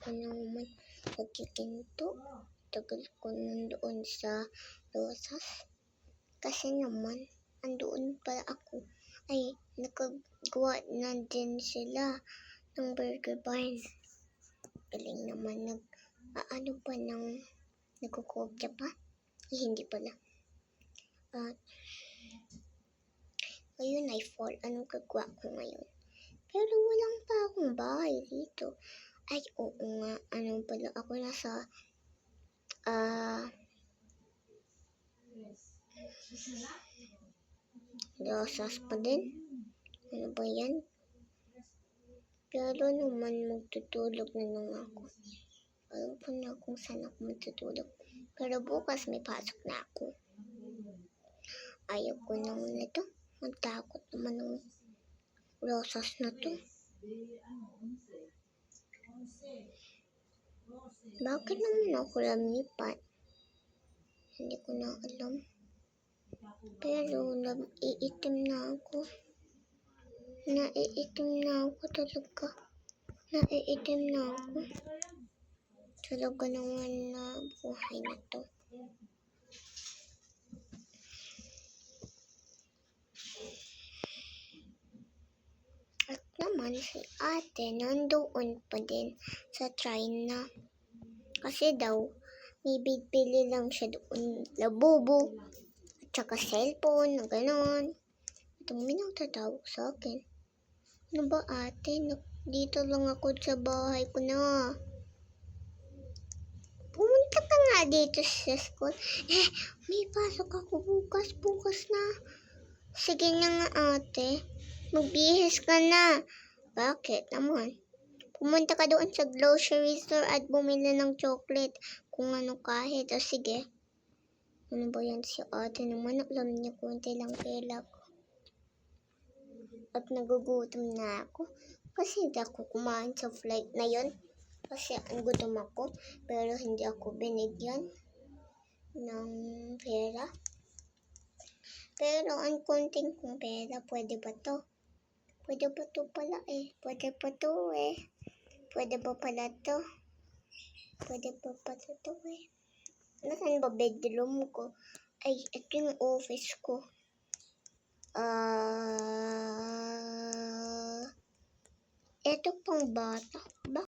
ko naman nagkikinto. Tagal ko nandoon sa Rosas. Kasi naman, andoon pala ako. Ay, nakagawa na din sila ng Burger Barn. Galing naman, nagkukopya pa? Hindi pala. At, ngayon ay fall. Anong gagawa ko ngayon? Pero walang pa akong bahay dito. Ay, oo nga. Pala ako nasa, Rosas pa din. Ano ba yan? Pero naman magtutulog na lang ako. Alam ko na kung saan ako magtutulog. Pero bukas may pasok na ako. Ayaw ko naman na ito. Magtakot naman ng Rosas na to. Bakit naman ako lumipat? Hindi ko na alam. Pero naiitim na ako. Naiitim na ako talaga. Naiitim na ako. Talaga naman na buhay na to. At naman si ate nandoon pa din sa China. Kasi daw, may bibili lang siya doon. Labubo. At saka cellphone na gano'n. Itong minagtatawag sa akin. Ano ba ate? Dito lang ako sa bahay ko na. Pumunta ka nga dito sa school. May pasok ako bukas. Bukas na. Sige na nga ate. Magbihis ka na. Bakit naman? Pumunta ka doon sa grocery store at bumili ng chocolate. Kung ano kahit. O sige. Ano ba yan si ate naman? Alam niya kunti lang pera ko. At nagugutom na ako. Kasi hindi ako kumain sa flight na yon. Kasi ang gutom ako. Pero hindi ako binigyan ng pera. Pero ang konting kong pera, pwede ba to? Pwede ba to pala eh? Pwede pa to eh. Pwede ba pala to? Pwede ba pala to eh? Nasaan ba bedroom ko? Ay, ito yung office ko. Ito pang bata.